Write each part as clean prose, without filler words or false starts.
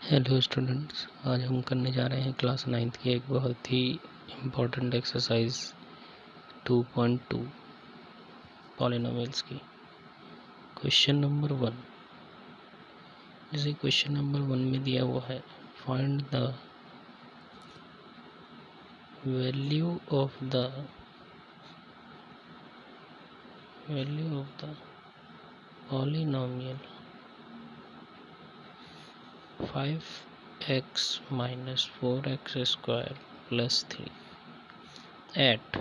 Hello students, आज हम करने जा रहे हैं क्लास 9th की एक बहुत ही इम्पोर्टेंट एक्सरसाइज 2.2 पॉलिनोमियल्स की। क्वेश्चन नंबर 1, जैसे क्वेश्चन नंबर 1 में दिया हुआ है, find the value of the polynomial 5x minus 4x square plus 3 at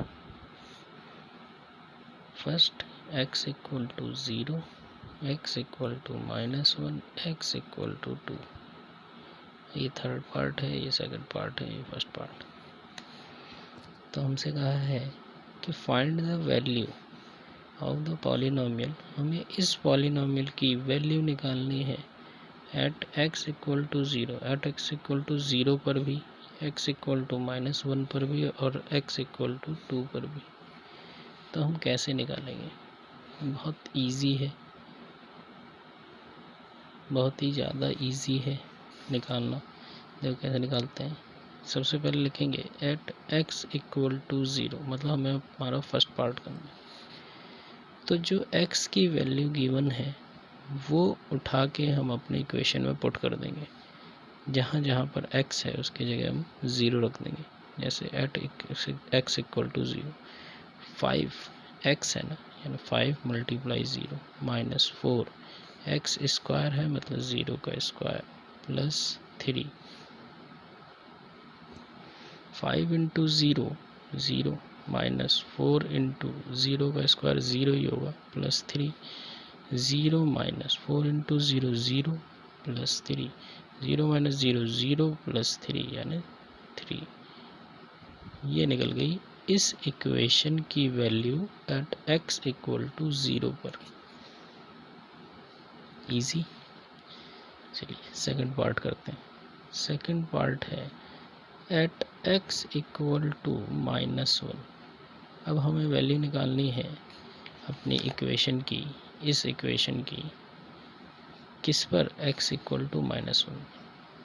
first x equal to 0, x equal to -1, x equal to 2। ये थर्ड पार्ट है, ये second part है, ये फर्स्ट पार्ट। तो हमसे कहा है कि find the value of the polynomial, हमें इस पॉलिनोमियल की वैल्यू निकालनी है at x equal to 0, at x equal to 0 पर भी, x इक्वल टू -1 पर भी और x इक्वल टू 2 पर भी। तो हम कैसे निकालेंगे? बहुत इजी है, बहुत ही ज़्यादा इजी है निकालना। देखो कैसे निकालते हैं। सबसे पहले लिखेंगे एट x इक्वल टू 0, मतलब हमें हमारा फर्स्ट पार्ट करना है। तो जो x की वैल्यू गिवन है वो उठा के हम अपने इक्वेशन में पुट कर देंगे। जहाँ जहाँ पर x है उसकी जगह हम 0 रख देंगे। जैसे eight x equal to 0, 5x है ना, यानी 5 मल्टीप्लाई 0 माइनस 4 x स्क्वायर है, मतलब 0 का square plus 3। 5 into 0 0 minus 4 into 0 का स्क्वायर 0 ही होगा plus 3। 0 minus 4 into 0 0 plus 3। 0 minus 0 0 plus 3 यानी 3। ये निकल गई इस इक्वेशन की value at x equal to 0 पर। इजी। चलिए सेकंड पार्ट करते हैं। सेकंड पार्ट है एट x इक्वल टू -1। अब हमें वैल्यू निकालनी है अपनी इक्वेशन की, इस इक्वेशन की किस पर, x इक्वल टू -1।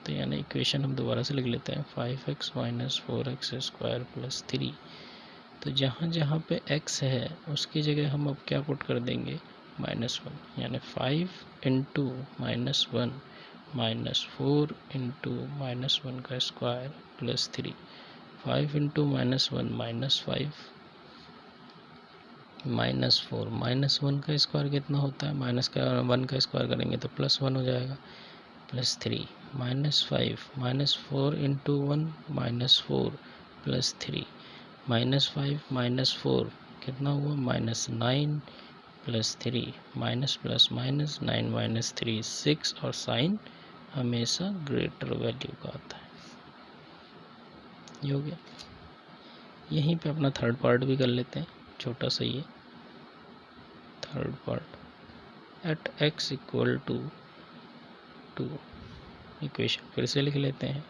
तो यानी इक्वेशन हम दोबारा से लिख लेते हैं 5x minus 4x square plus 3। तो जहाँ जहाँ पे x है उसकी जगह हम अब क्या पुट कर देंगे, -1, यानी 5 इंटू -1 माइनस 4 इंटू -1 का स्क्वायर प्लस 3। 5 इंटू -1 -5 -4 -1 का स्क्वायर कितना होता है, -1 का स्क्वायर करेंगे तो +1 हो जाएगा, प्लस 3 -5 -4 इंटू 1 -4 प्लस 3 -5 -4 कितना हुआ, -9 प्लस 3 माइनस प्लस माइनस 9 - 3 6, और साइन हमेशा ग्रेटर वैल्यू का आता है। ये हो गया। यहीं पे अपना थर्ड पार्ट भी कर लेते हैं, छोटा सा ये third part at x equal to 2। Equation फिर से लिख लेते हैं।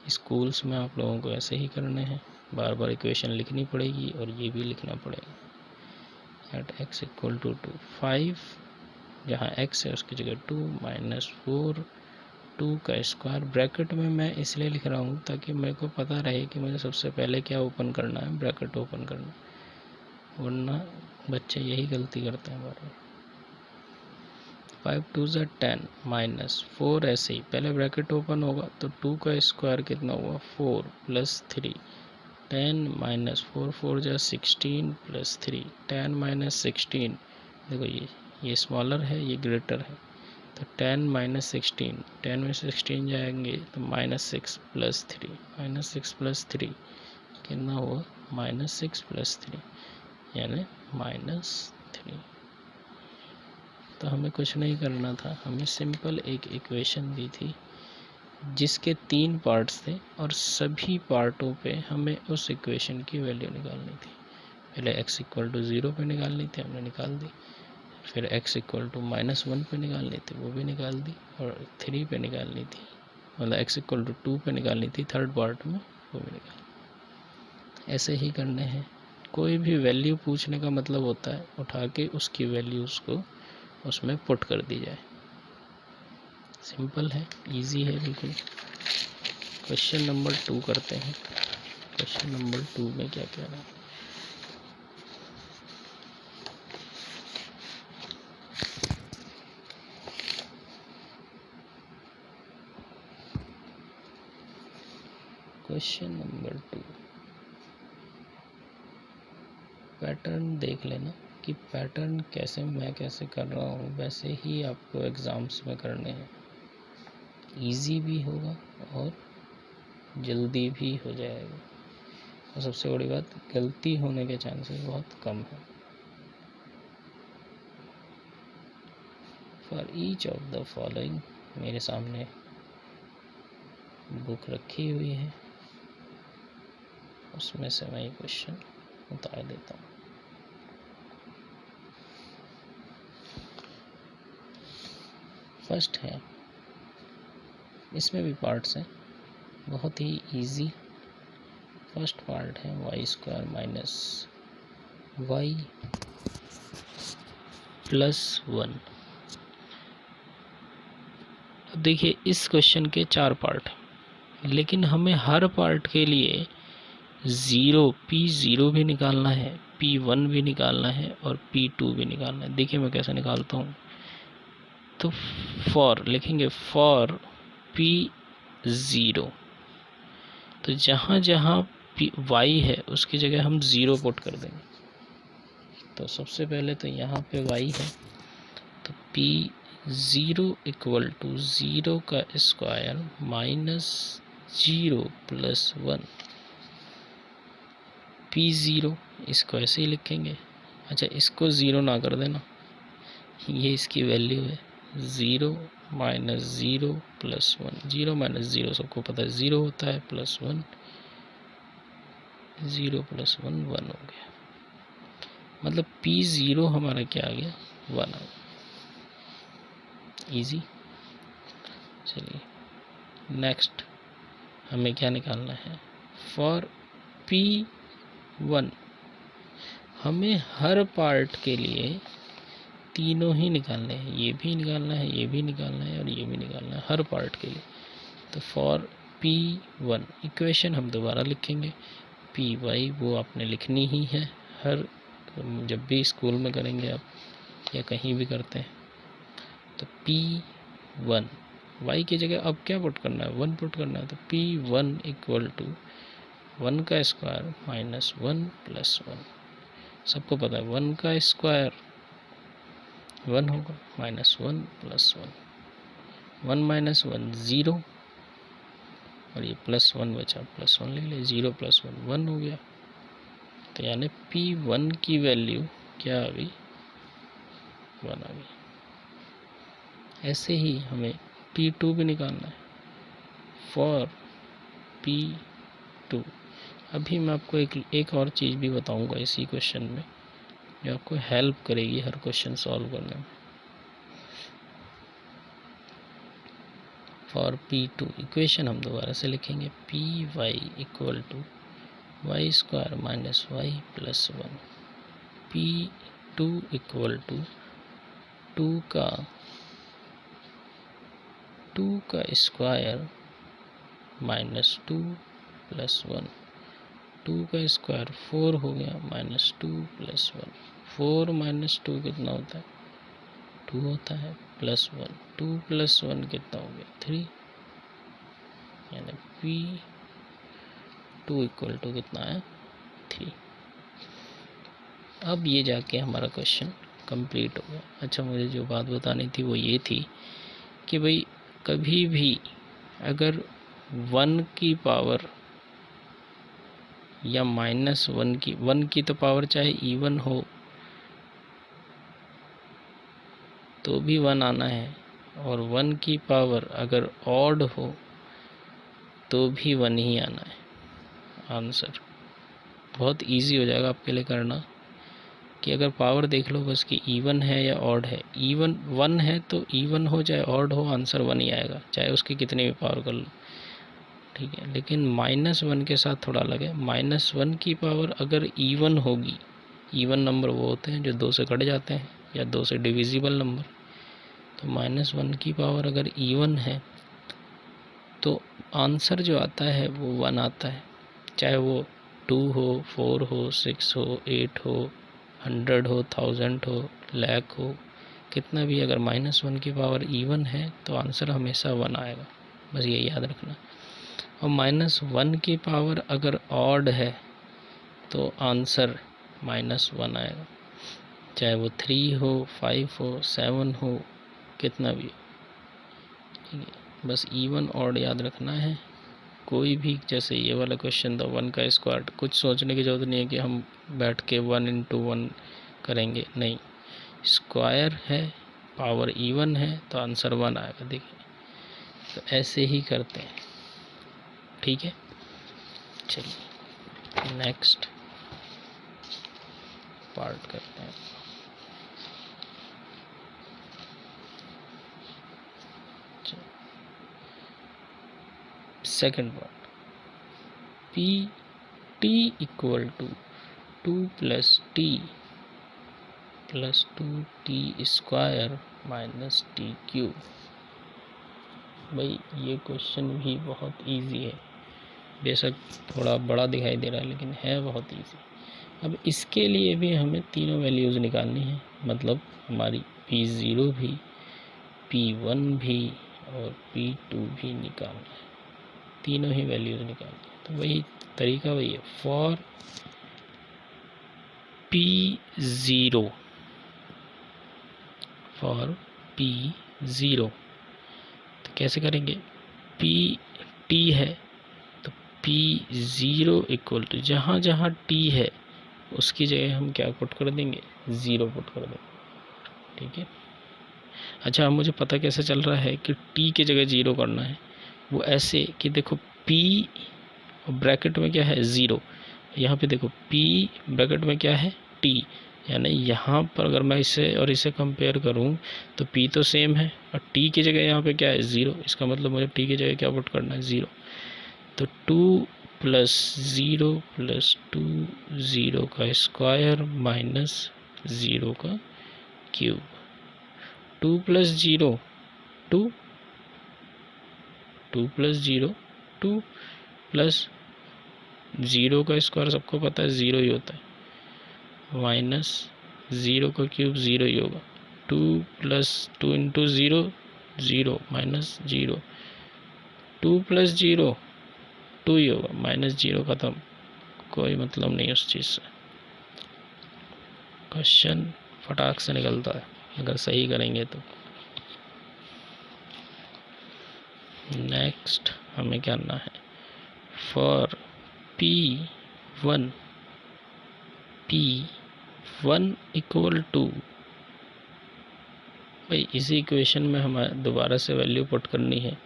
स्कूल्स में आप लोगों को ऐसे ही करने हैं, बार बार इक्वेशन लिखनी पड़ेगी और ये भी लिखना पड़ेगा। एट x इक्वल टू 2, 5 जहाँ x है उसकी जगह 2 माइनस 4 2 का स्क्वायर। ब्रैकेट में मैं इसलिए लिख रहा हूँ ताकि मेरे को पता रहे कि मुझे सबसे पहले क्या ओपन करना है, ब्रैकेट ओपन करना, वरना बच्चे यही गलती करते हैं बार बार। 5 2 ज़ा 10 माइनस 4, ऐसे ही पहले ब्रैकेट ओपन होगा तो 2 का स्क्वायर कितना हुआ 4 प्लस 3। 10 माइनस 4 4 ज़ा 16 प्लस 3। 10 माइनस 16, देखो ये स्मॉलर है, ये ग्रेटर है, तो 10 माइनस 16, 10 में 16 जाएंगे तो -6 प्लस 3, -6 प्लस 3 कितना हुआ, -6 प्लस 3 यानी -3। तो हमें कुछ नहीं करना था, हमें सिंपल एक इक्वेशन दी थी जिसके 3 पार्ट्स थे और सभी पार्टों पे हमें उस इक्वेशन की वैल्यू निकालनी थी। पहले x इक्वल टू 0 पे निकालनी थी, हमने निकाल दी। फिर x इक्वल टू -1 पे निकालनी थी, वो भी निकाल दी। और 3 पे निकालनी थी, मतलब x इक्वल टू 2 पे निकालनी थी थर्ड पार्ट में, वो भी निकाल। ऐसे ही करने हैं। कोई भी वैल्यू पूछने का मतलब होता है उठा के उसकी वैल्यूज़ को उसमें पुट कर दी जाए। सिंपल है, इजी है बिल्कुल। क्वेश्चन नंबर 2 करते हैं। क्वेश्चन नंबर 2 में क्या कह रहा है? क्वेश्चन नंबर 2 पैटर्न देख लेना कि पैटर्न कैसे मैं कैसे कर रहा हूँ वैसे ही आपको एग्ज़ाम्स में करने हैं। इजी भी होगा और जल्दी भी हो जाएगा, और सबसे बड़ी बात गलती होने के चांसेस बहुत कम है। For each of the following, मेरे सामने बुक रखी हुई है, उसमें से मैं ये क्वेश्चन उतार देता हूँ। फर्स्ट है, इसमें भी पार्ट्स हैं, बहुत ही इजी। फर्स्ट पार्ट है y square minus y plus 1। अब देखिए इस क्वेश्चन के 4 पार्ट, लेकिन हमें हर पार्ट के लिए P0 भी निकालना है, P1 भी निकालना है और P2 भी निकालना है। देखिए मैं कैसे निकालता हूँ। तो फॉर लिखेंगे, फॉर P0, तो जहाँ जहाँ y है उसकी जगह हम 0 पुट कर देंगे। तो सबसे पहले तो यहाँ पे y है, तो P0 इक्वल टू 0 का स्क्वायर माइनस 0 प्लस 1। P0 इसको ऐसे ही लिखेंगे। अच्छा, इसको 0 ना कर देना, ये इसकी वैल्यू है 0 माइनस 0 प्लस 1। 0 माइनस 0 सबको पता है 0 होता है, प्लस 1, 0 प्लस 1 1 हो गया। मतलब P0 हमारा क्या आ गया, 1 आ गया। इजी। चलिए नेक्स्ट हमें क्या निकालना है, फॉर P1 हमें हर पार्ट के लिए तीनों ही निकालने हैं, ये भी निकालना है, ये भी निकालना है और ये भी निकालना है हर पार्ट के लिए। तो फॉर P1 इक्वेशन हम दोबारा लिखेंगे, Py वो आपने लिखनी ही है, हर जब भी स्कूल में करेंगे आप या कहीं भी करते हैं। तो P1 y की जगह अब क्या पुट करना है, 1 पुट करना है। तो P1 इक्वल टू 1 का स्क्वायर माइनस 1 प्लस 1। सबको पता है 1 का स्क्वायर 1 होगा, माइनस 1 प्लस 1। 1 माइनस 1 0, और ये प्लस 1 बचा, प्लस 1 ले ले, 0 प्लस 1 1 हो गया। तो यानी P1 की वैल्यू क्या आ गई, 1 आ गई। ऐसे ही हमें P2 भी निकालना है, फॉर P2। अभी मैं आपको एक और चीज़ भी बताऊंगा इसी क्वेश्चन में, जो आपको हेल्प करेगी हर क्वेश्चन सॉल्व करने में। फॉर P2 इक्वेशन हम दोबारा से लिखेंगे, Py equal to y square minus y plus 1। P2 equal to 2 का स्क्वायर माइनस 2 प्लस 1। 2 का स्क्वायर 4 हो गया, माइनस 2 प्लस 1। 4 माइनस 2 कितना होता है, 2 होता है, प्लस 1। 2 प्लस 1 कितना हो गया, 3। यानी P2 इक्वल टू कितना है, 3। अब ये जाके हमारा क्वेश्चन कंप्लीट हो गया। अच्छा, मुझे जो बात बतानी थी वो ये थी कि भाई कभी भी अगर 1 की पावर या माइनस 1 की तो पावर चाहे इवन हो तो भी 1 आना है, और 1 की पावर अगर ऑड हो तो भी 1 ही आना है। आंसर बहुत इजी हो जाएगा आपके लिए करना, कि अगर पावर देख लो बस कि इवन है या ऑड है। इवन 1 है तो इवन हो चाहे ऑड हो, आंसर 1 ही आएगा, चाहे उसकी कितनी भी पावर कर लो, ठीक है। लेकिन माइनस 1 के साथ थोड़ा अलग है। माइनस 1 की पावर अगर इवन होगी, इवन नंबर वो होते हैं जो 2 से कट जाते हैं या 2 से डिविजिबल नंबर, तो -1 की पावर अगर इवन है तो आंसर जो आता है वो 1 आता है, चाहे वो 2 हो, 4 हो, 6 हो, 8 हो, 100 हो, 1000 हो, लाख हो, कितना भी, अगर -1 की पावर इवन है तो आंसर हमेशा 1 आएगा, बस ये याद रखना। और -1 की पावर अगर ऑड है तो आंसर -1 आएगा, चाहे वो 3 हो, 5 हो, 7 हो, कितना भी हो, ठीक है। बस इवन ऑड याद रखना है। कोई भी, जैसे ये वाला क्वेश्चन था 1 का स्क्वायर, कुछ सोचने की ज़रूरत नहीं है कि हम बैठ के 1 × 1 करेंगे, नहीं, स्क्वायर है, पावर इवन है तो आंसर 1 आएगा। देखिए, तो ऐसे ही करते हैं, ठीक है। चलिए नेक्स्ट पार्ट करते हैं। Second part, p t equal to 2 + t + 2t स्क्वायर माइनस टी क्यूब। भाई ये क्वेश्चन भी बहुत इजी है, बेशक थोड़ा बड़ा दिखाई दे रहा है लेकिन है बहुत इजी। अब इसके लिए भी हमें तीनों वैल्यूज़ निकालनी है, मतलब हमारी P0 भी, P1 भी और P2 भी निकालना है, तीनों ही वैल्यूज़ निकालनी है। तो वही तरीका वही है, फॉर P0, फॉर P0 तो कैसे करेंगे, P है तो P0 इक्वल टू जहाँ जहाँ T है उसकी जगह हम क्या पुट कर देंगे, 0 पुट कर देंगे, ठीक है। अच्छा, अब मुझे पता कैसे चल रहा है कि T की जगह 0 करना है, वो ऐसे कि देखो P ब्रैकेट में क्या है 0, यहाँ पे देखो P ब्रैकेट में क्या है T, यानी यहाँ पर अगर मैं इसे और इसे कंपेयर करूँ तो P तो सेम है और T की जगह यहाँ पे क्या है 0, इसका मतलब मुझे T की जगह क्या पुट करना है 0। तो 2 + 0 + 2 0 का स्क्वायर माइनस 0 का क्यूब। 2 + 0 2, 2 + 0 2 प्लस 0 का स्क्वायर सबको पता है 0 ही होता है, माइनस 0 का क्यूब 0 ही होगा। 2 + 2 × 0 0 माइनस 0, 2 + 0 2 ही होगा, -0 खत्म, कोई मतलब नहीं उस चीज़ से। क्वेश्चन फटाक से निकलता है अगर सही करेंगे तो। नेक्स्ट हमें क्या करना है, फॉर P1 इक्वल टू, भाई इसी इक्वेशन में हमें दोबारा से वैल्यू पुट करनी है,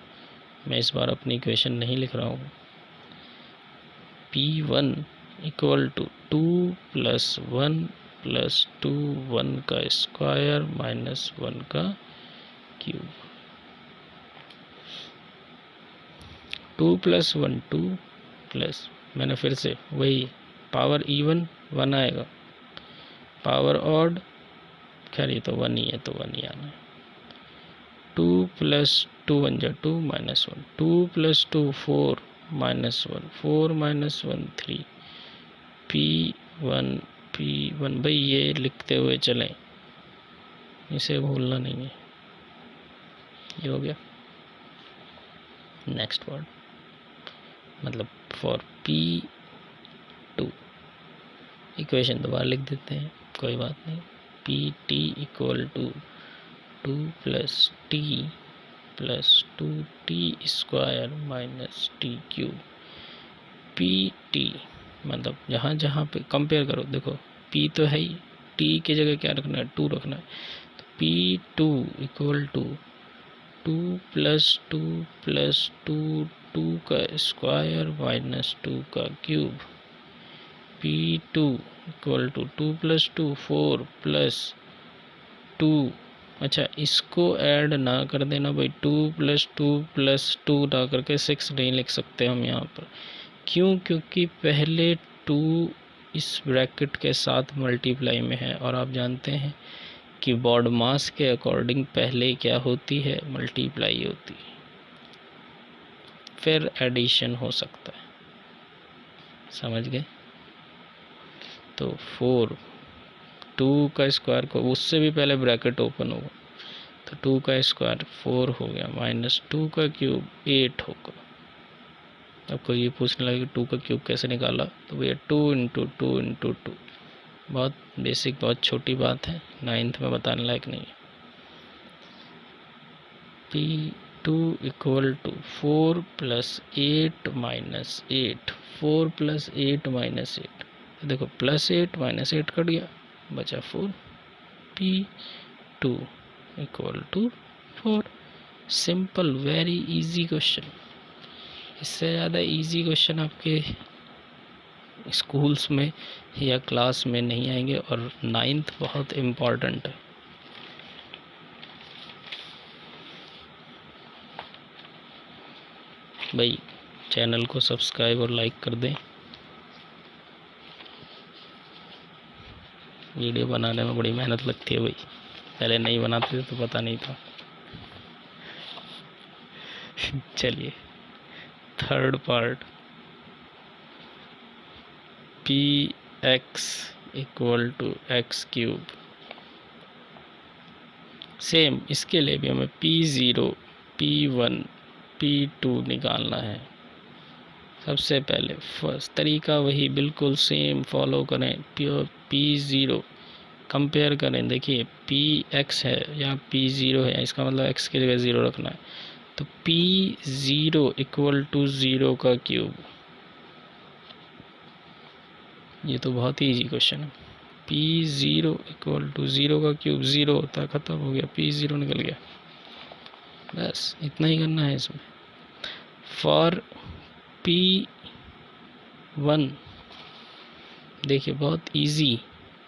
मैं इस बार अपनी इक्वेशन नहीं लिख रहा हूँ। P1 इक्वल टू 2 + 1 + 2 1 का स्क्वायर माइनस 1 का क्यूब। 2 + 1 2 प्लस, मैंने फिर से वही, पावर इवन 1 आएगा, पावर ऑड खैर ये तो 1 ही है तो 1 ही आना है। 2 + 2 1 = 2 -1, 2 + 2 4 -1, 4 -1 3, P1 भाई ये लिखते हुए चलें, इसे भूलना नहीं है। ये हो गया। नेक्स्ट वर्ड, मतलब फॉर P2 इक्वेशन दोबारा लिख देते हैं, कोई बात नहीं। PT equal to 2 + t + 2t स्क्वायर माइनस टी क्यूब। PT मतलब जहाँ जहाँ पे कंपेयर करो, देखो P तो है ही, T की जगह क्या रखना है 2 रखना है, तो P2 इक्वल टू 2 + 2 + 2 2 का स्क्वायर माइनस 2 का क्यूब। P2 इक्वल टू 2 + 2 4 + 2, अच्छा इसको ऐड ना कर देना भाई, 2 + 2 + 2 ना करके 6 नहीं लिख सकते हम यहाँ पर, क्यों, क्योंकि पहले 2 इस ब्रैकेट के साथ मल्टीप्लाई में है और आप जानते हैं कीबोर्ड मास के अकॉर्डिंग पहले क्या होती है, मल्टीप्लाई होती है, फिर एडिशन हो सकता है। समझ गए? तो 4, 2 का स्क्वायर को उससे भी पहले ब्रैकेट ओपन होगा, तो 2 का स्क्वायर 4 हो गया, माइनस 2 का क्यूब 8 होगा। आपको ये पूछने लगे 2 का क्यूब कैसे निकाला, तो भैया 2 इंटू 2 इंटू 2, बहुत बेसिक, बहुत छोटी बात है, 9th में बताने लायक नहीं है। P2 equal to 4 plus 8 minus 8, 4 plus 8 minus 8, तो देखो प्लस 8 माइनस 8 कट गया, बचा 4। P2 equal to 4। Simple, very easy question. इससे ज़्यादा इजी क्वेश्चन आपके स्कूल्स में या क्लास में नहीं आएंगे, और 9th बहुत इम्पॉर्टेंट है। भाई चैनल को सब्सक्राइब और लाइक कर दें। वीडियो बनाने में बड़ी मेहनत लगती है भाई, पहले नहीं बनाते थे तो पता नहीं था। चलिए third part, px equal to x cube. Same इसके लिए भी हमें P0, P1, P2 निकालना है। सबसे पहले फर्स्ट तरीका वही बिल्कुल सेम फॉलो करें। P0 कंपेयर करें, देखिए Px है या P0 है, इसका मतलब x की जगह 0 रखना है, तो P0 इक्वल टू 0 का क्यूब। ये तो बहुत ही इजी क्वेश्चन है। P0 इक्वल टू 0 का क्यूब, 0 होता है, ख़त्म हो गया, P0 निकल गया। बस इतना ही करना है इसमें। फॉर P1 देखिए बहुत इजी,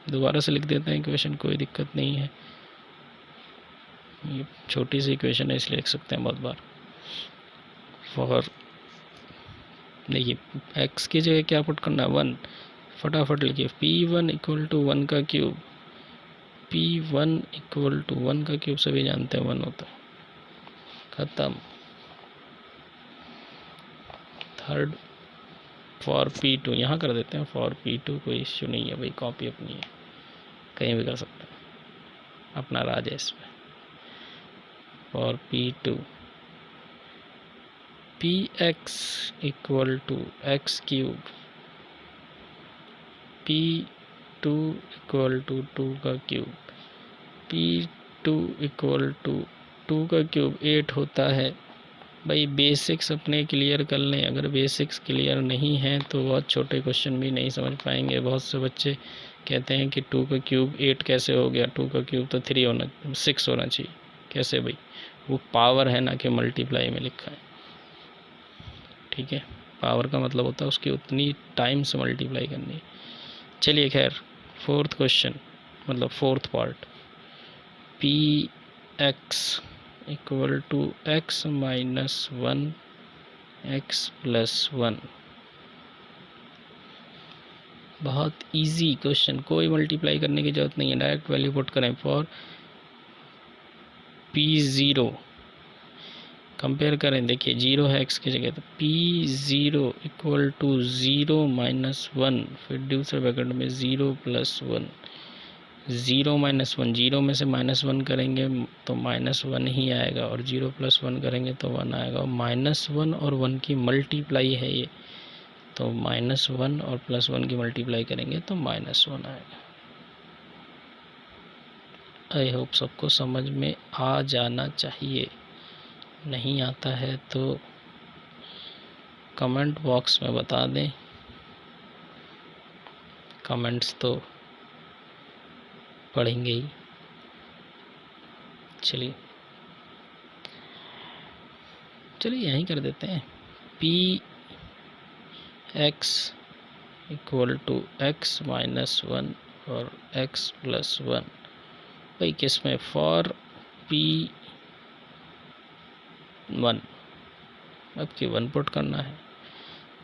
दोबारा से लिख देते हैं इक्वेशन, कोई दिक्कत नहीं है, ये छोटी सी इक्वेशन है इसलिए लिख सकते हैं बहुत बार। फॉर देखिए x की जगह क्या पुट करना है, 1, फटाफट लिखिए P1 इक्वल टू 1 का क्यूब। P1 इक्वल टू 1 का क्यूब सभी जानते हैं 1 होता है, ख़त्म। थर्ड फॉर P2 यहाँ कर देते हैं, फॉर P2 कोई इश्यू नहीं है भाई, कॉपी अपनी है, कहीं भी कर सकते हैं, अपना राज है इसमें। For P2 Px equal to x cube, P2 equal to 2 का क्यूब, P2 इक्वल टू 2 का क्यूब 8 होता है। भाई बेसिक्स अपने क्लियर कर लें, अगर बेसिक्स क्लियर नहीं हैं तो बहुत छोटे क्वेश्चन भी नहीं समझ पाएंगे। बहुत से बच्चे कहते हैं कि 2 का क्यूब 8 कैसे हो गया, 2 का क्यूब तो 6 होना चाहिए। कैसे भाई, वो पावर है ना कि मल्टीप्लाई में लिखा है, ठीक है, पावर का मतलब होता है उसकी उतनी टाइम से मल्टीप्लाई करनी है। चलिए खैर, फोर्थ क्वेश्चन मतलब fourth part, Px equal to x minus 1 x plus 1। बहुत इजी क्वेश्चन, कोई मल्टीप्लाई करने की जरूरत नहीं है, डायरेक्ट वैल्यू पुट करें। फॉर P0 कंपेयर करें, देखिए 0 है x की जगह, तो P0 इक्वल टू 0 माइनस 1, फिर दूसरे ब्रैकेट में 0 प्लस 1। 0 माइनस 1, 0 में से माइनस 1 करेंगे तो माइनस 1 ही आएगा, और 0 प्लस 1 करेंगे तो 1 आएगा। माइनस 1 और 1 की मल्टीप्लाई है ये, तो माइनस 1 और प्लस 1 की मल्टीप्लाई करेंगे तो माइनस 1 आएगा। आई होप सबको समझ में आ जाना चाहिए, नहीं आता है तो कमेंट बॉक्स में बता दें, कमेंट्स तो पढ़ेंगे ही। चलिए यहीं कर देते हैं, Px equal to x minus 1 और x प्लस 1। भाई किस में, फॉर P1, अब की 1 पुट करना है,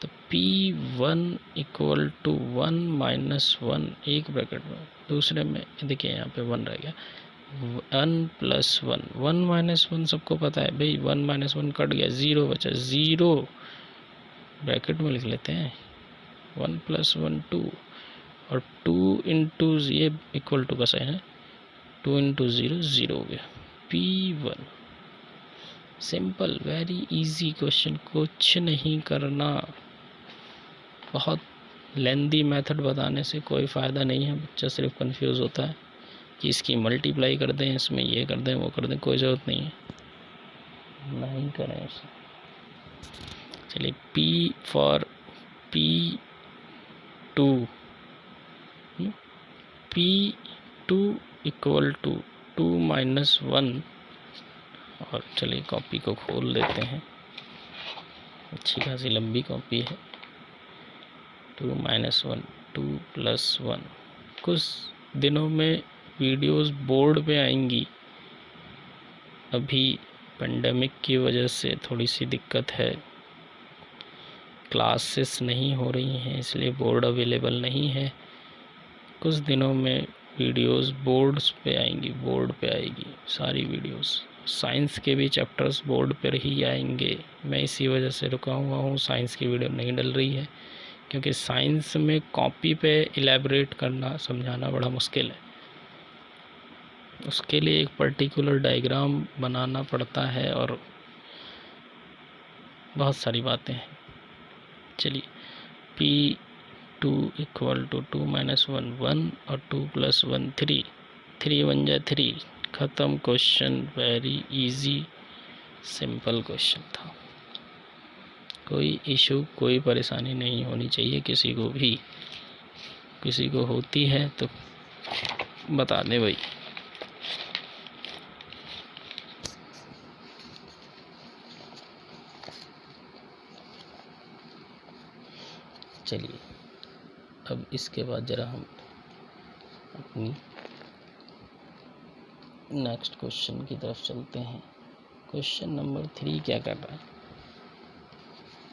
तो P1 इक्वल टू 1 माइनस 1, एक ब्रैकेट में, दूसरे में देखिए यहाँ पे 1 रह गया, 1+1, 1 - 1 सबको पता है भाई, 1 - 1 कट गया, 0 बचा, 0 ब्रैकेट में लिख लेते हैं, 1+1 2, और 2 इंटू ये इक्वल टू का साइन है, 2 इंटू 0 0 हो गया, P1। Simple, very easy question, कुछ नहीं करना। बहुत लेंदी मेथड बताने से कोई फ़ायदा नहीं है, बच्चा सिर्फ कंफ्यूज होता है कि इसकी मल्टीप्लाई कर दें, इसमें ये कर दें, वो कर दें, कोई ज़रूरत नहीं है, नहीं करें उसे। चलिए, P for P2, P2 equal to 2 - 1, और चलिए कॉपी को खोल देते हैं, अच्छी खासी लंबी कॉपी है। 2 - 1 2 + 1। कुछ दिनों में वीडियोस बोर्ड पे आएंगी, अभी पेंडेमिक की वजह से थोड़ी सी दिक्कत है, क्लासेस नहीं हो रही हैं, इसलिए बोर्ड अवेलेबल नहीं है। कुछ दिनों में वीडियोस बोर्ड्स पे आएंगी, बोर्ड पे आएगी सारी वीडियोस। साइंस के भी चैप्टर्स बोर्ड पर ही आएंगे, मैं इसी वजह से रुका हुआ हूँ, साइंस की वीडियो नहीं डल रही है, क्योंकि साइंस में कॉपी पे इलेबरेट करना, समझाना बड़ा मुश्किल है। उसके लिए एक पर्टिकुलर डायग्राम बनाना पड़ता है और बहुत सारी बातें हैं। चलिए, P2 इक्वल टू 2 - 1 1 और 2 + 1 3, 3 1 जा 3, ख़त्म question. Very easy simple question था, कोई इशू, कोई परेशानी नहीं होनी चाहिए किसी को भी। किसी को होती है तो बता दे भाई। चलिए, अब इसके बाद ज़रा हम अपनी नेक्स्ट क्वेश्चन की तरफ चलते हैं। क्वेश्चन नंबर 3 क्या कर रहा है?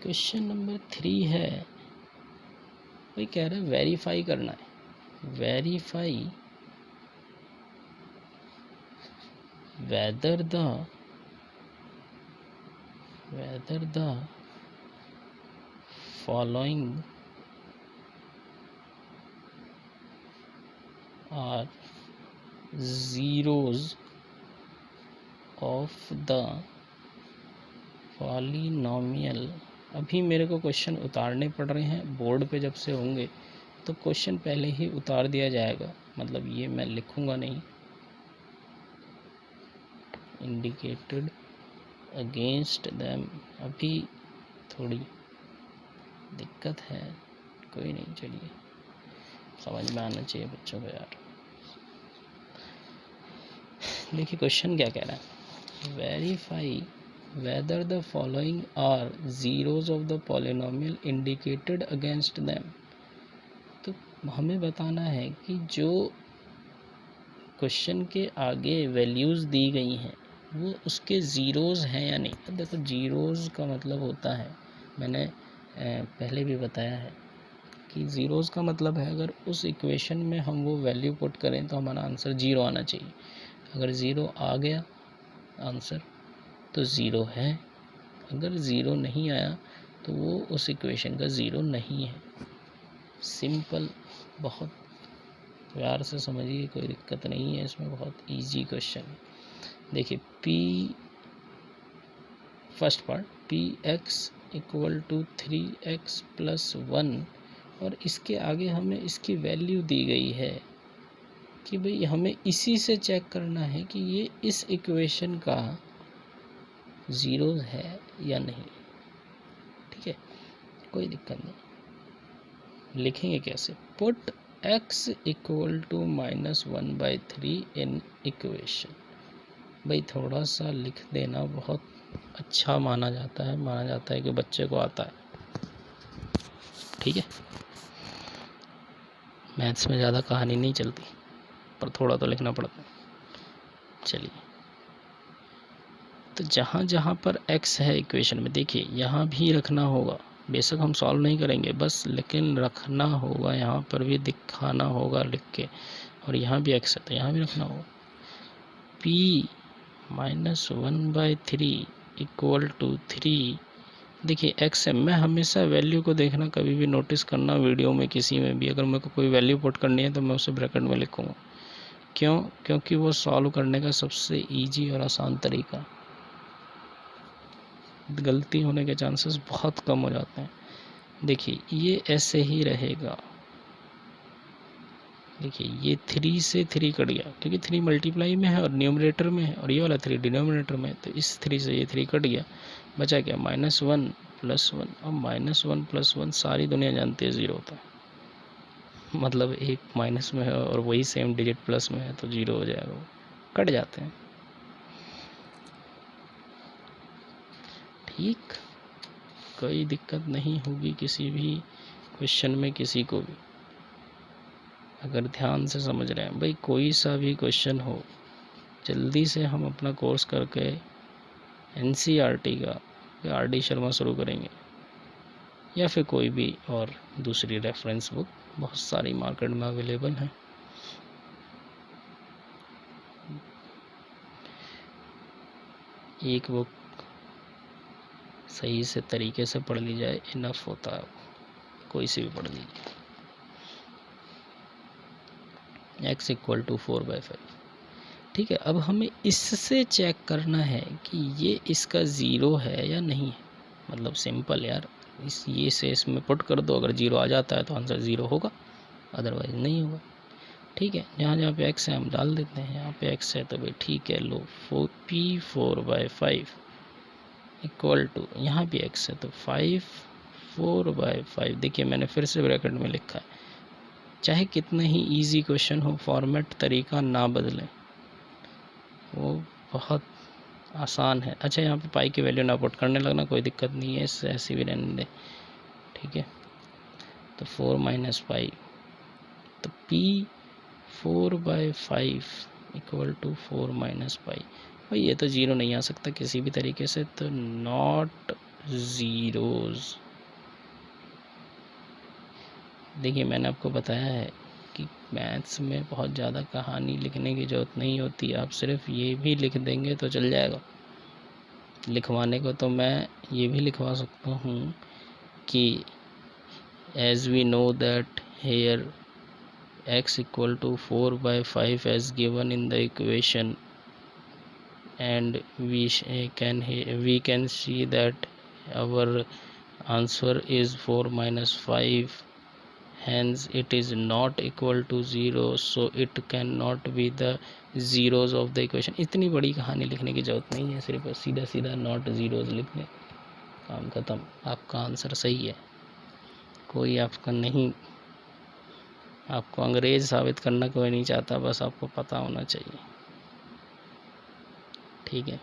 क्वेश्चन नंबर 3 है, भाई कह रहा है वेरीफाई करना है, verify whether the following are zeros of the polynomial। अभी मेरे को क्वेश्चन उतारने पड़ रहे हैं, बोर्ड पे जब से होंगे तो क्वेश्चन पहले ही उतार दिया जाएगा, मतलब ये मैं लिखूंगा नहीं, इंडिकेटेड अगेंस्ट देम। अभी थोड़ी दिक्कत है, कोई नहीं, चलिए समझ में आना चाहिए बच्चों को यार। देखिए क्वेश्चन क्या कह रहा है, verify whether the following are zeros of the polynomial indicated against them। तो हमें बताना है कि जो क्वेश्चन के आगे वैल्यूज़ दी गई हैं वो उसके ज़ीरोज़ हैं या नहीं। तो देखो, ज़ीरोज़ का मतलब होता है, मैंने पहले भी बताया है कि ज़ीरोज़ का मतलब है अगर उस इक्वेशन में हम वो वैल्यू पुट करें तो हमारा आंसर 0 आना चाहिए। अगर 0 आ गया आंसर तो 0 है, अगर 0 नहीं आया तो वो उस इक्वेशन का 0 नहीं है। सिंपल, बहुत प्यार से समझिए, कोई दिक्कत नहीं है इसमें, बहुत इजी क्वेश्चन है। देखिए, first part Px equal to 3x + 1, और इसके आगे हमें इसकी वैल्यू दी गई है कि भाई हमें इसी से चेक करना है कि ये इस इक्वेशन का 0 है या नहीं। ठीक है, कोई दिक्कत नहीं। लिखेंगे कैसे, put x equal to -1/3 in equation. भाई थोड़ा सा लिख देना बहुत अच्छा माना जाता है कि बच्चे को आता है। ठीक है, मैथ्स में ज़्यादा कहानी नहीं चलती, पर थोड़ा तो लिखना पड़ता है। चलिए, तो जहाँ जहाँ पर x है इक्वेशन में, देखिए यहाँ भी रखना होगा, बेशक हम सॉल्व नहीं करेंगे बस, लेकिन रखना होगा, यहाँ पर भी दिखाना होगा लिख के, और यहाँ भी x है तो यहाँ भी रखना होगा। p -1/3 equal to 3। देखिए एक्स है, मैं हमेशा वैल्यू को देखना, कभी भी नोटिस करना वीडियो में किसी में भी, अगर मेरे को कोई वैल्यू पुट करनी है तो मैं उसे ब्रैकेट में लिखूँगा। क्यों? क्योंकि वो सॉल्व करने का सबसे इजी और आसान तरीका, गलती होने के चांसेस बहुत कम हो जाते हैं। देखिए ये ऐसे ही रहेगा। देखिए ये 3 से 3 कट गया, क्योंकि 3 मल्टीप्लाई में है और न्यूमरेटर में है, और ये वाला 3 डिनोमिनेटर में है, तो इस 3 से ये 3 कट गया, बचा क्या -1 +1। अब -1 +1 सारी दुनिया जानती है 0 होता है, मतलब एक माइनस में है और वही सेम डिजिट प्लस में है तो 0 हो जाएगा, वो कट जाते हैं। ठीक, कोई दिक्कत नहीं होगी किसी भी क्वेश्चन में किसी को भी, अगर ध्यान से समझ रहे हैं। भाई कोई सा भी क्वेश्चन हो, जल्दी से हम अपना कोर्स करके NCERT का या RD शर्मा शुरू करेंगे, या फिर कोई भी और दूसरी रेफरेंस बुक, बहुत सारी मार्केट में अवेलेबल हैं। एक बुक सही से तरीके से पढ़ ली जाए इनफ होता है, कोई सी भी पढ़ लीजिए। x = 4/5। ठीक है, अब हमें इससे चेक करना है कि ये इसका 0 है या नहीं है। मतलब सिंपल यार, ये से इसमें पुट कर दो, अगर 0 आ जाता है तो आंसर 0 होगा, अदरवाइज नहीं होगा। ठीक है, जहाँ जहाँ पे x है हम डाल देते हैं, यहाँ पे x है तो भाई ठीक है, लो p 4/5 इक्वल टू, यहाँ भी x है तो 5 4/5। देखिए मैंने फिर से ब्रैकेट में लिखा है, चाहे कितना ही इजी क्वेश्चन हो, फॉर्मेट तरीका ना बदलें, वो बहुत आसान है। अच्छा यहाँ पे पाई की वैल्यू ना पुट करने लगना, कोई दिक्कत नहीं है, इससे ऐसे भी रहने दें। ठीक है, तो 4 - पाई, तो p 4/5 इक्वल टू 4 - पाई। भाई ये तो 0 नहीं आ सकता किसी भी तरीके से, तो नॉट ज़ीरोज़। देखिए मैंने आपको बताया है कि मैथ्स में बहुत ज़्यादा कहानी लिखने की ज़रूरत नहीं होती, आप सिर्फ ये भी लिख देंगे तो चल जाएगा। लिखवाने को तो मैं ये भी लिखवा सकता हूँ कि as we know that here x = 4/5 as given in the equation, and we can see that our answer is 4 - 5, hence it is not equal to 0, so it cannot be the zeros of the equation। इतनी बड़ी कहानी लिखने की ज़रूरत नहीं है, सिर्फ सीधा सीधा नॉट ज़ीरोज़ लिख लें, काम ख़त्म। आपका आंसर सही है, कोई आपका नहीं, आपको अंग्रेज साबित करना कोई नहीं चाहता, बस आपको पता होना चाहिए। ठीक है,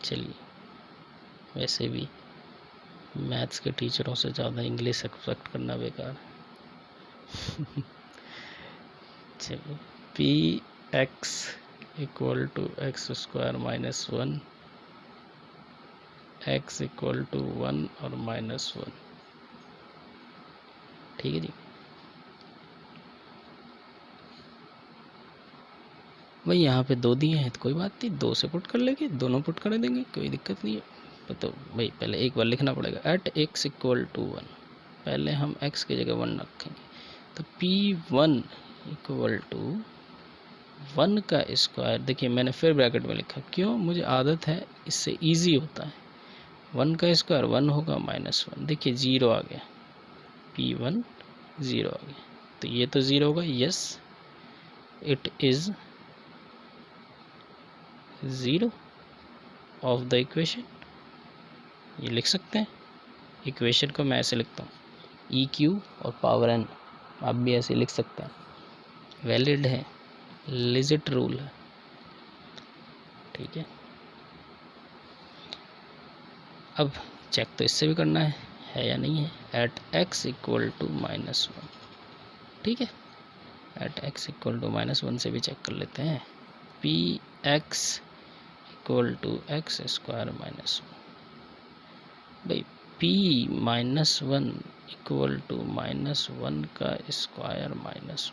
चलिए, वैसे भी मैथ्स के टीचरों से ज़्यादा इंग्लिश एक्सपेक्ट करना बेकार है। चलिए, px = x² - 1, x = 1 और -1। ठीक है जी, भाई यहाँ पे 2 दिए हैं तो कोई बात नहीं, 2 से पुट कर लेंगे, दोनों पुट कर देंगे, कोई दिक्कत नहीं है। तो भाई पहले एक बार लिखना पड़ेगा, एट x = 1, पहले हम x की जगह 1 रखेंगे, तो p1 = 1 का स्क्वायर। देखिए मैंने फिर ब्रैकेट में लिखा, क्यों? मुझे आदत है, इससे इजी होता है। 1 का स्क्वायर 1 होगा, -1, देखिए 0 आ गया, p1 0 आ गया, तो ये तो 0 होगा, yes it is 0 of the equation. ये लिख सकते हैं, इक्वेशन को मैं ऐसे लिखता हूँ, EQ और पावर n, आप भी ऐसे लिख सकते हैं, वैलिड है, लिजिट रूल है। ठीक है, अब चेक तो इससे भी करना है या नहीं है, एट x = -1। ठीक है, एट x = -1 से भी चेक कर लेते हैं, px = x² - 1। भाई p -1 = -1 का स्क्वायर -1,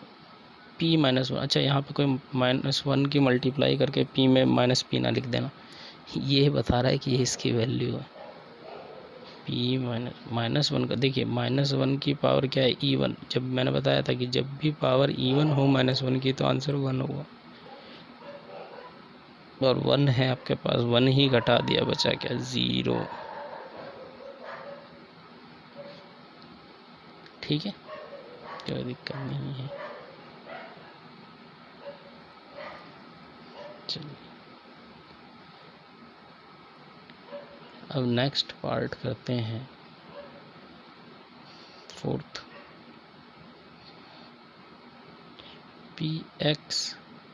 p माइनस वन, अच्छा यहाँ पे कोई -1 की मल्टीप्लाई करके p में -p ना लिख देना, ये बता रहा है कि ये इसकी वैल्यू है। p -1 का देखिए, -1 की पावर क्या है, e1। जब मैंने बताया था कि जब भी पावर e1 हो -1 की तो आंसर 1 होगा, और 1 है आपके पास, 1 ही घटा दिया, बचा क्या, 0। ठीक है, कोई दिक्कत नहीं है। चलिए अब नेक्स्ट पार्ट करते हैं, fourth. P x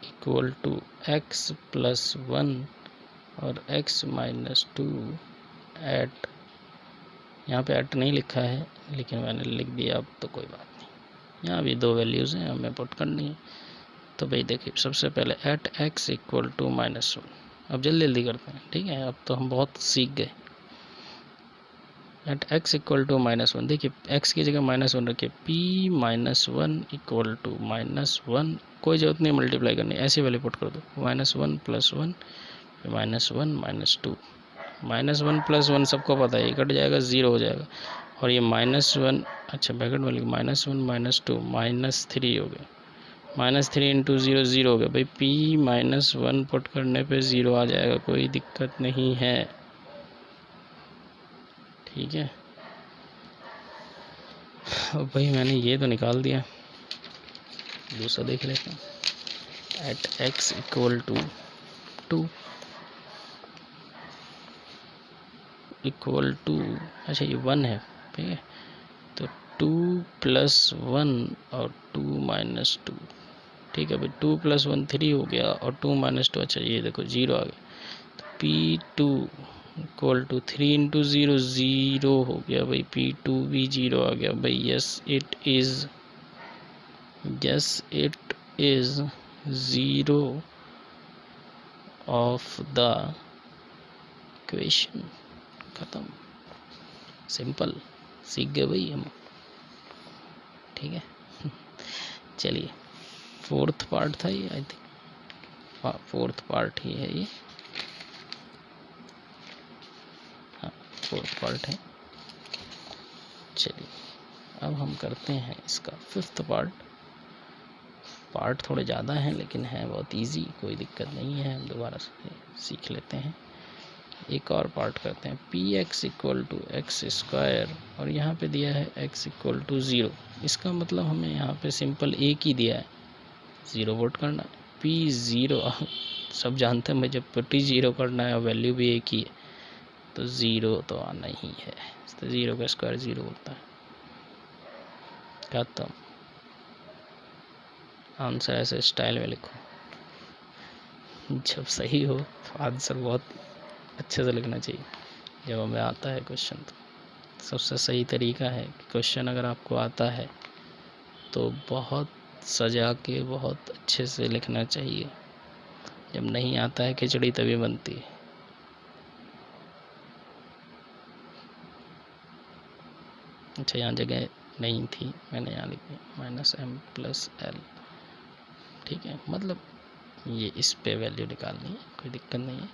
equal to x plus 1 और x माइनस 2 एट, यहाँ पे एट नहीं लिखा है लेकिन मैंने लिख दिया, अब तो कोई बात नहीं, यहाँ भी दो वैल्यूज़ हैं हमें पुट करनी है। तो भाई देखिए, सबसे पहले एट x इक्वल टू -1, अब जल्दी जल्दी करते हैं, ठीक है, अब तो हम बहुत सीख गए। एट x इक्वल टू -1, देखिए x की जगह -1 रखिए, p -1 इक्वल टू -1, कोई जरूरत नहीं मल्टीप्लाई करनी, ऐसी वैल्यू पुट कर दो, -1 प्लस 1 -1 -1 प्लस 1 सबको पता है, ये कट जाएगा, 0 हो जाएगा, और ये -1, अच्छा ब्रैकेट में लिख, -1 -2 -3 हो गया, -3 इंटू 0 0 हो गया। भाई p -1 पुट करने पे 0 आ जाएगा, कोई दिक्कत नहीं है, ठीक है। अब भाई मैंने ये तो निकाल दिया, दूसरा देख लेते हैं। At x equal to 2 equal to, अच्छा ये 1 है, ठीक है, तो 2 प्लस 1 और 2 माइनस 2, ठीक है भाई, 2 प्लस 1 3 हो गया, और 2 माइनस 2, अच्छा ये देखो 0 आ गया, तो P2 इक्वल टू 3 इंटू 0 0 हो गया भाई, P2 भी 0 आ गया भाई। Yes it is 0 of the equation, खत्म, सिंपल, सीख गए भाई हम, ठीक है। चलिए फोर्थ पार्ट था ये, आई थिंक फोर्थ पार्ट ही है ये, हाँ फोर्थ पार्ट है। चलिए अब हम करते हैं इसका फिफ्थ पार्ट। पार्ट थोड़े ज़्यादा हैं लेकिन है बहुत इजी, कोई दिक्कत नहीं है, हम दोबारा से सीख लेते हैं। एक और पार्ट करते हैं, p x equal to x square, और यहाँ पे दिया है x इक्वल टू 0, इसका मतलब हमें यहाँ पे सिंपल एक ही दिया है, 0 वोट करना है, p 0 सब जानते हैं भाई, जब पुटी 0 करना है और वैल्यू भी एक ही है तो 0 तो आना ही है, तो 0 का स्क्वायर 0 होता है, खत्म। आंसर ऐसे स्टाइल में लिखो, जब सही हो तो आंसर बहुत अच्छे से लिखना चाहिए, जब हमें आता है क्वेश्चन। तो सबसे सही तरीका है कि क्वेश्चन अगर आपको आता है तो बहुत सजा के बहुत अच्छे से लिखना चाहिए, जब नहीं आता है खिचड़ी तभी बनती है। अच्छा यहाँ जगह नहीं थी, मैंने यहाँ लिखी -m प्लस l, ठीक है, मतलब ये इस पे वैल्यू निकालनी है, कोई दिक्कत नहीं है,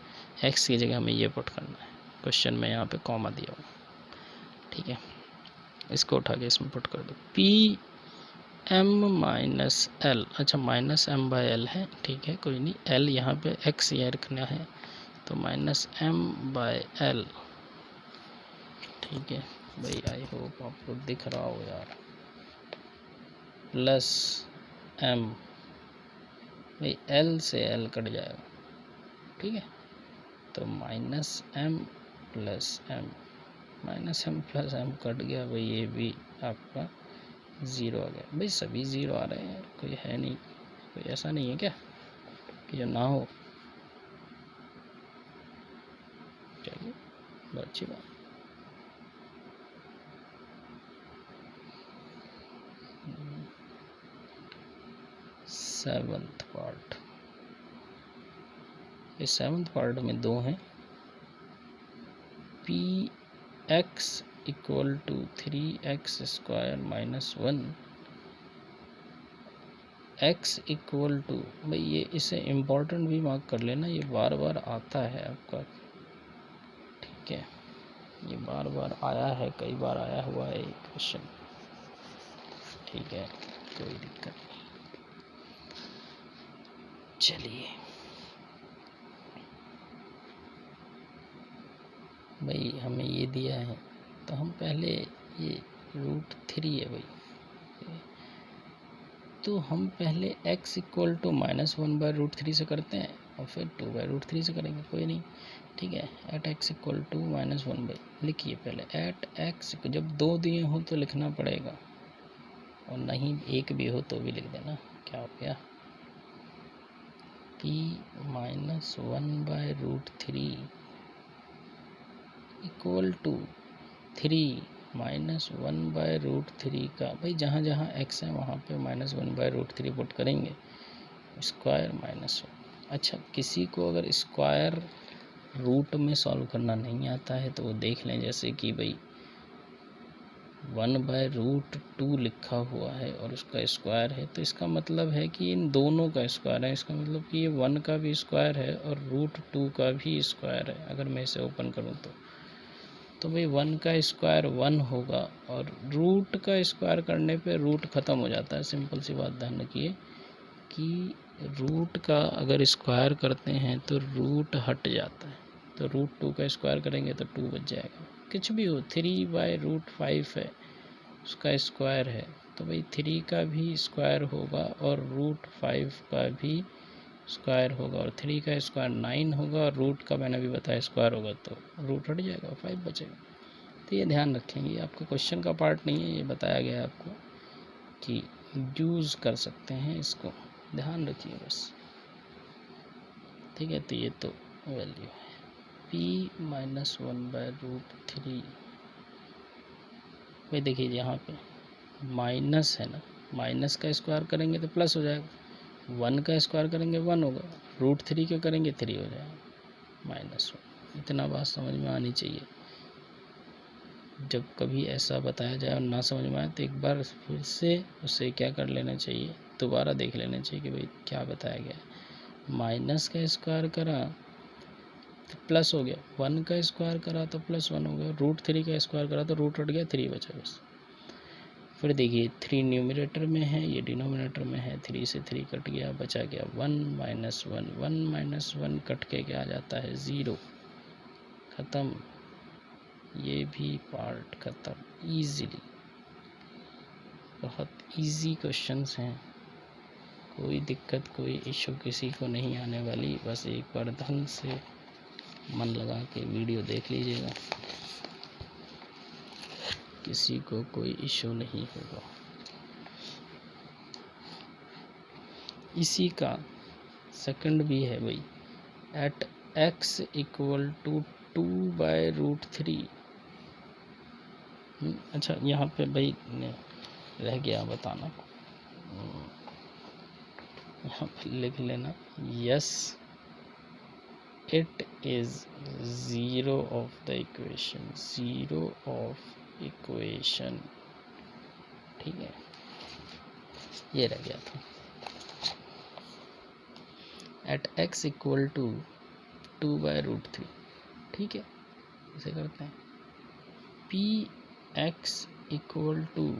x की जगह हमें ये पुट करना है, क्वेश्चन में यहाँ पे कॉमा दिया हुआ, ठीक है, इसको उठा के इसमें पुट कर दो, p m माइनस l, अच्छा -m/l है, ठीक है, कोई नहीं, l यहाँ पे x ये रखना है, तो -m/l, ठीक है भाई, आई होप आपको दिख रहा हो यार, प्लस m, भाई l से l कट जाएगा, ठीक है, तो -m plus m, -m plus m cut गया भाई, ये भी आपका 0 आ गया भाई, सभी 0 आ रहे हैं, कोई है नहीं, कोई ऐसा नहीं है क्या कि जो ना हो, चलिए बहुत अच्छी बात। सेवंथ पार्ट, इस सेवंथ पार्ट में दो हैं, p x equal to 3x² -1, x equal to, भाई ये इसे इम्पोर्टेंट भी मार्क कर लेना, ये बार बार आता है आपका, ठीक है, ये बार बार आया है, कई बार आया हुआ है ये क्वेश्चन, ठीक है, कोई दिक्कत नहीं। चलिए भाई हमें ये दिया है तो हम पहले ये √3 है भाई, तो हम पहले x इक्वल टू -1/√3 से करते हैं और फिर 2/√3 से करेंगे, कोई नहीं, ठीक है। एट x इक्वल टू -1 लिखिए पहले, एट x, जब 2 दिए हो तो लिखना पड़ेगा, और नहीं एक भी हो तो भी लिख देना, क्या हो गया, p -1/√3 इक्वल टू 3 -1/√3 का, भाई जहाँ जहाँ x है वहाँ पे -1/√3 पुट करेंगे, स्क्वायर -1। अच्छा, किसी को अगर स्क्वायर रूट में सॉल्व करना नहीं आता है तो वो देख लें, जैसे कि भाई 1/√2 लिखा हुआ है और उसका स्क्वायर है, तो इसका मतलब है कि इन दोनों का स्क्वायर है, इसका मतलब कि ये 1 का भी स्क्वायर है और √2 का भी स्क्वायर है। अगर मैं इसे ओपन करूँ तो भाई 1 का स्क्वायर 1 होगा, और रूट का स्क्वायर करने पे रूट ख़त्म हो जाता है। सिंपल सी बात ध्यान रखिए कि रूट का अगर स्क्वायर करते हैं तो रूट हट जाता है, तो √2 का स्क्वायर करेंगे तो 2 बच जाएगा, कुछ भी हो। 3/√5 है, उसका स्क्वायर है, तो भाई 3 का भी स्क्वायर होगा और √5 का भी स्क्वायर होगा, और 3 का स्क्वायर 9 होगा, और रूट का मैंने भी बताया स्क्वायर होगा तो रूट हट जाएगा, 5 बचेगा। तो ये ध्यान रखेंगे, आपका क्वेश्चन का पार्ट नहीं है, ये बताया गया है आपको कि यूज़ कर सकते हैं, इसको ध्यान रखिए बस, ठीक है। तो ये तो वैल्यू है p -1/√3। भाई देखिए यहाँ पे माइनस है ना, माइनस का स्क्वायर करेंगे तो प्लस हो जाएगा, 1 का स्क्वायर करेंगे 1 होगा, √3 का करेंगे 3 हो जाएगा, -1। इतना बात समझ में आनी चाहिए। जब कभी ऐसा बताया जाए और ना समझ में आए तो एक बार फिर से उसे क्या कर लेना चाहिए, दोबारा देख लेना चाहिए कि भाई क्या बताया गया है। माइनस का स्क्वायर करा तो प्लस हो गया, 1 का स्क्वायर करा तो +1 हो गया, √3 का स्क्वायर करा तो रूट हट गया, 3 बचा बस। फिर देखिए 3 न्यूमरेटर में है, ये डिनोमिनेटर में है, 3 से 3 कट गया, बचा गया 1 -1 1 कट के क्या आ जाता है 0, ख़त्म, ये भी पार्ट ख़त्म ईज़िली। बहुत इजी क्वेश्चंस हैं, कोई दिक्कत कोई इशू किसी को नहीं आने वाली, बस एक बार ढंग से मन लगा के वीडियो देख लीजिएगा, किसी को कोई इशू नहीं होगा। इसी का सेकंड भी है भाई, एट x इक्वल टू 2/√3। अच्छा यहाँ पे भाई रह गया बताना, यहाँ पे लिख लेना, yes it is 0 of the equation, 0 of equation, ठीक है, ये रह गया था। एट x इक्वल टू 2/√3, ठीक है, इसे करते हैं px equal to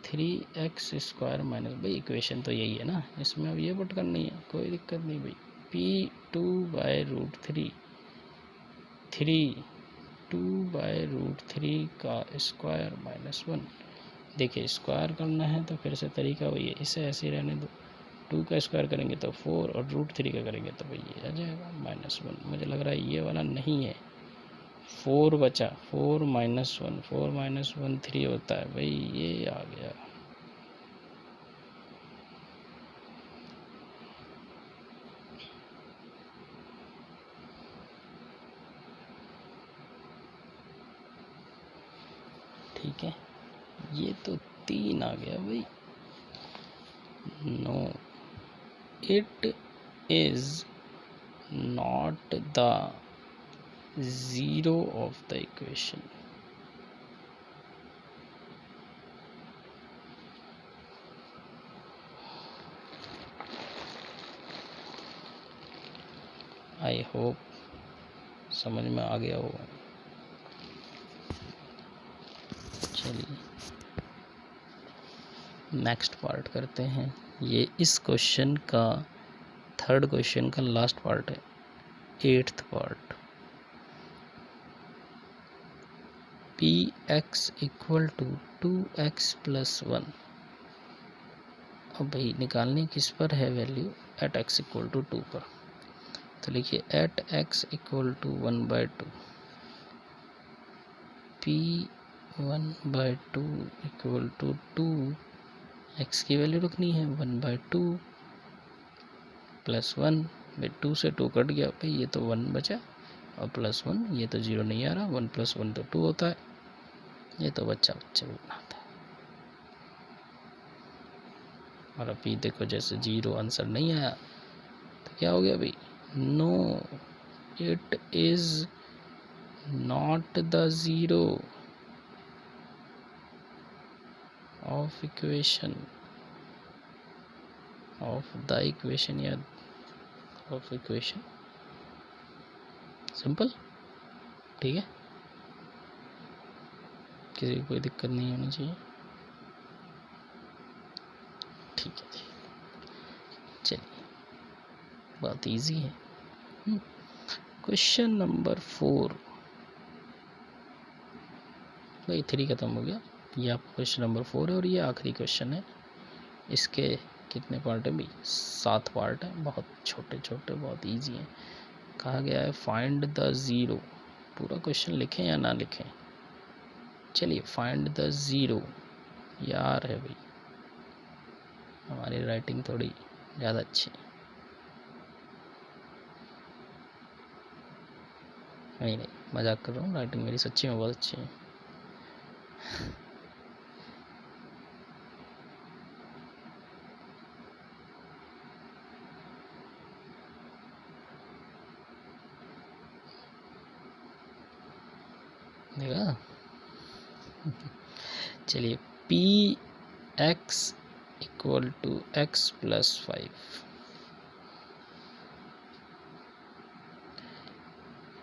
3x² minus, भाई इक्वेशन तो यही है ना, इसमें अब ये पुट करनी है, कोई दिक्कत नहीं भाई, p2/√3, 2/√3 का स्क्वायर -1। देखिए स्क्वायर करना है तो फिर से तरीका वही है, इसे ऐसे ही रहने दो, 2 का स्क्वायर करेंगे तो 4 और √3 का करेंगे तो भाई ये आ जाएगा -1। मुझे लग रहा है ये वाला नहीं है, 4 बचा, 4 -1, 4 -1 3 होता है भाई, ये आ गया। ठीक है, ये तो 3 आ गया भाई। No, it is not the 0 of the equation. I hope समझ में आ गया हो। चलिए नेक्स्ट पार्ट करते हैं। ये इस क्वेश्चन का थर्ड क्वेश्चन का लास्ट पार्ट है, 8th part. P x equal to 2x + 1। अब भाई निकालने किस पर है value, at x equal to 2 पर। तो लिखिए at x equal to 1/2, p 1/2 equal to 2, x की वैल्यू रखनी है 1/2 + 1। भाई 2 से 2 कट गया, भाई ये तो 1 बचा, और +1 ये तो 0 नहीं आ रहा, 1 + 1 तो 2 होता है, ये तो बच्चा बनाता है। और अभी देखो जैसे 0 आंसर नहीं आया तो क्या हो गया भाई, no it is not the 0 of equation of the equation या ऑफ इक्वेशन। सिंपल, ठीक है, किसी को कोई दिक्कत नहीं होनी चाहिए। ठीक है जी, चलिए बहुत इजी है। क्वेश्चन नंबर 4, भाई 3 खत्म हो गया, ये आपका क्वेश्चन नंबर 4 है और ये आखिरी क्वेश्चन है। इसके कितने पार्ट है भाई, 7 पार्ट है, बहुत छोटे छोटे, बहुत इजी हैं। कहा गया है फाइंड द 0। पूरा क्वेश्चन लिखें या ना लिखें, चलिए फाइंड द 0 यार है भाई, हमारी राइटिंग थोड़ी ज़्यादा अच्छी है। नहीं मजाक कर रहा हूँ, राइटिंग मेरी सच्ची में बहुत अच्छी है। देखा, चलिए p x equal to x + 5।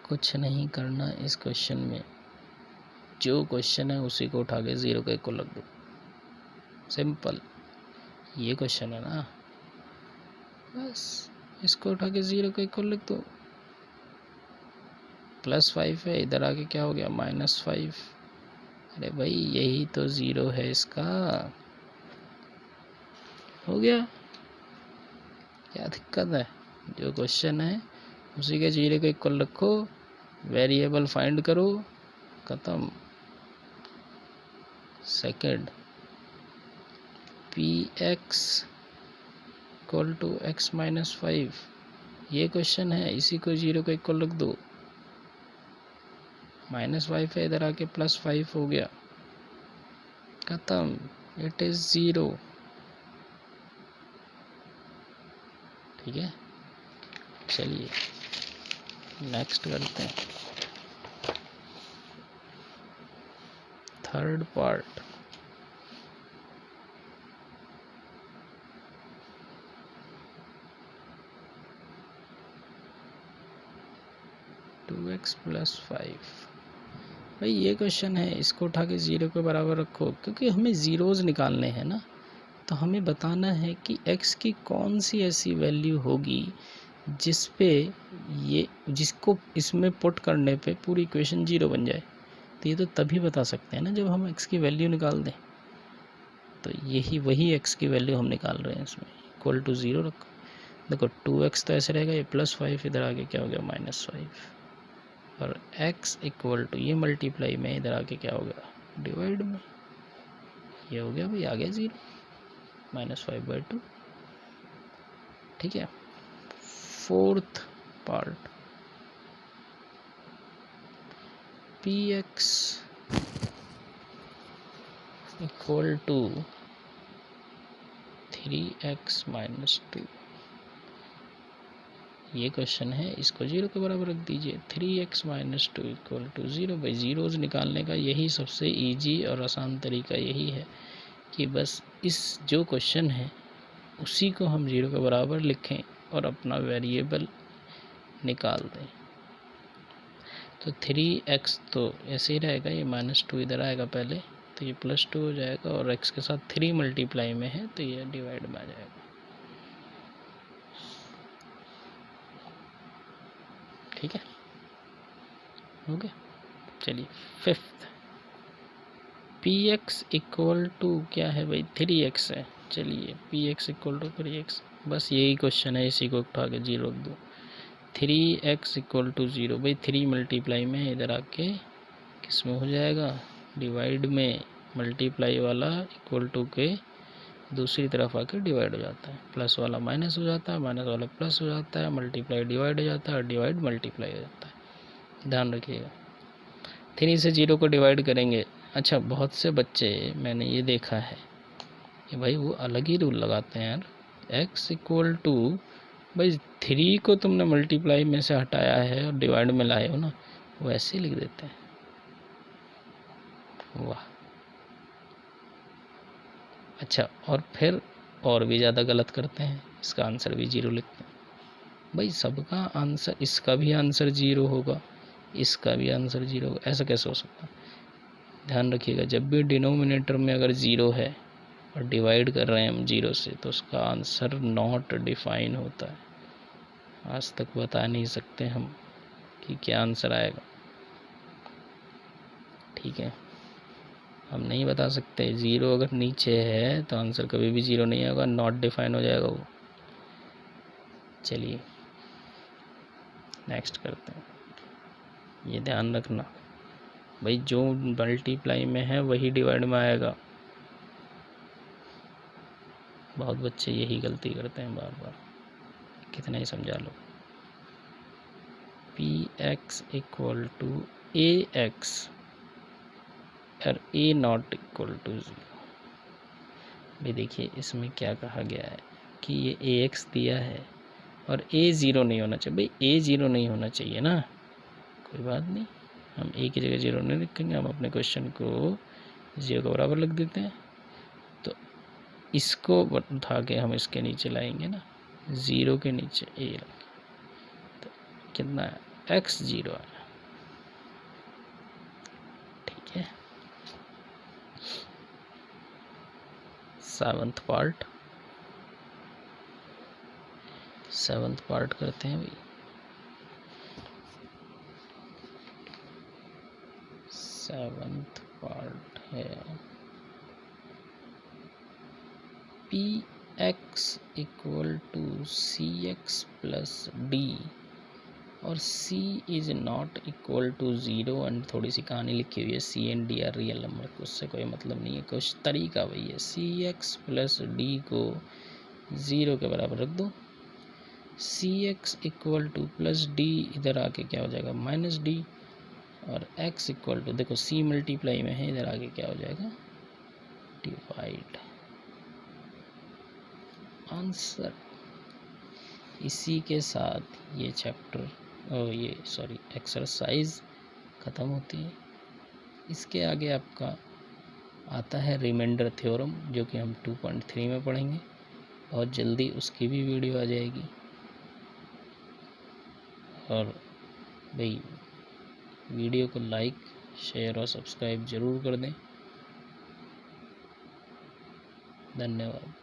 कुछ नहीं करना इस क्वेश्चन में, जो क्वेश्चन है उसी को उठा के 0 का इक्वल रख दो, सिंपल। ये क्वेश्चन है ना, बस इसको उठा के 0 का इक्वल लिख दो। +5 है, इधर आके क्या हो गया -5। अरे भाई यही तो 0 है इसका, हो गया, क्या दिक्कत है। जो क्वेश्चन है उसी के 0 का इक्वल रखो, वेरिएबल फाइंड करो, खत्म। Second, p x equal to x - 5, ये क्वेश्चन है, इसी को 0 का इक्वल रख दो। -5 है, इधर आके +5 हो गया, खत्म, इट इज 0। ठीक है, चलिए नेक्स्ट करते हैं, थर्ड पार्ट। x + 5, भाई ये क्वेश्चन है, इसको उठा के 0 के बराबर रखो, क्योंकि हमें ज़ीरोज़ निकालने हैं ना। तो हमें बताना है कि x की कौन सी ऐसी वैल्यू होगी जिस पे ये, जिसको इसमें पुट करने पे पूरी इक्वेशन 0 बन जाए। तो ये तो तभी बता सकते हैं ना जब हम x की वैल्यू निकाल दें। तो यही वही x की वैल्यू हम निकाल रहे हैं, इसमें इक्वल टू 0 रखो। देखो 2x तो ऐसे रहेगा, ये +5, इधर आके क्या हो गया -5, और x इक्वल टू ये मल्टीप्लाई में, इधर आके क्या हो गया डिवाइड में, ये हो गया भाई, आ गया 0 -5/2। ठीक है, fourth part, p x equal to 3x - 2, ये क्वेश्चन है, इसको 0 के बराबर रख दीजिए। 3x - 2 equal to 0। भाई ज़ीरोज़ निकालने का यही सबसे इजी और आसान तरीका यही है कि बस इस जो क्वेश्चन है उसी को हम 0 के बराबर लिखें और अपना वेरिएबल निकाल दें तो 3x तो ऐसे ही रहेगा, ये -2 इधर आएगा पहले, तो ये +2 हो जाएगा, और x के साथ 3 मल्टीप्लाई में है तो ये डिवाइड में आ जाएगा। ठीक है, हो गया। चलिए 5th, px इक्वल टू क्या है भाई, 3x है। चलिए px इक्वल टू 3x, बस यही क्वेश्चन है, इसी को उठा के 0 रख दो। 3x इक्वल टू 0, भाई 3 मल्टीप्लाई में है, इधर आके किस में हो जाएगा, डिवाइड में। मल्टीप्लाई वाला इक्वल टू के दूसरी तरफ आके डिवाइड हो जाता है, प्लस वाला माइनस हो जाता है, माइनस वाला प्लस हो जाता है, मल्टीप्लाई डिवाइड हो जाता है, डिवाइड मल्टीप्लाई हो जाता है। ध्यान रखिएगा, 3 से 0 को डिवाइड करेंगे। अच्छा, बहुत से बच्चे मैंने ये देखा है कि भाई वो अलग ही रूल लगाते हैं यार। x इक्वल टू, भाई 3 को तुमने मल्टीप्लाई में से हटाया है और डिवाइड में लाए हो ना, वो ऐसे लिख देते हैं। वाह। अच्छा, और फिर और भी ज़्यादा गलत करते हैं, इसका आंसर भी 0 लिखते हैं। भाई सबका आंसर, इसका भी आंसर 0 होगा, इसका भी आंसर 0 होगा, ऐसा कैसे हो सकता है। ध्यान रखिएगा, जब भी डिनोमिनेटर में अगर 0 है और डिवाइड कर रहे हैं हम 0 से, तो उसका आंसर नॉट डिफाइन होता है। आज तक बता नहीं सकते हम कि क्या आंसर आएगा। ठीक है, हम नहीं बता सकते। 0 अगर नीचे है तो आंसर कभी भी 0 नहीं होगा, नॉट डिफाइन हो जाएगा वो। चलिए नेक्स्ट करते हैं। ये ध्यान रखना भाई, जो मल्टीप्लाई में है वही डिवाइड में आएगा। बहुत बच्चे यही गलती करते हैं बार बार, कितना ही समझा लो। px इक्वल टू ax और a नॉट इक्वल टू 0। भाई देखिए, इसमें क्या कहा गया है कि ये ax दिया है और a 0 नहीं होना चाहिए। भाई a 0 नहीं होना चाहिए ना, कोई बात नहीं, हम a की जगह 0 नहीं लिखेंगे, हम अपने क्वेश्चन को 0 के बराबर लिख देते हैं। तो इसको उठा के हम इसके नीचे लाएंगे ना, 0 के नीचे a रखें, तो कितना है, x 0 आया। ठीक है, 7th पार्ट करते हैं भाई। 7th पार्ट है px equal to cx plus d और c is not equal to 0। And थोड़ी सी कहानी लिखी हुई है, c and d are real number, उससे कोई मतलब नहीं है, कुछ तरीका वही है। cx प्लस d को 0 के बराबर रख दो, cx equal two plus d इधर आके क्या हो जाएगा, माइनस d, और x इक्वल टू, देखो c मल्टीप्लाई में है, इधर आगे क्या हो जाएगा, डिवाइड। आंसर। इसी के साथ ये चैप्टर एक्सरसाइज ख़त्म होती है। इसके आगे आपका आता है रिमाइंडर थ्योरम, जो कि हम 2.3 में पढ़ेंगे। बहुत जल्दी उसकी भी वीडियो आ जाएगी। और भाई वीडियो को लाइक, शेयर और सब्सक्राइब ज़रूर कर दें। धन्यवाद।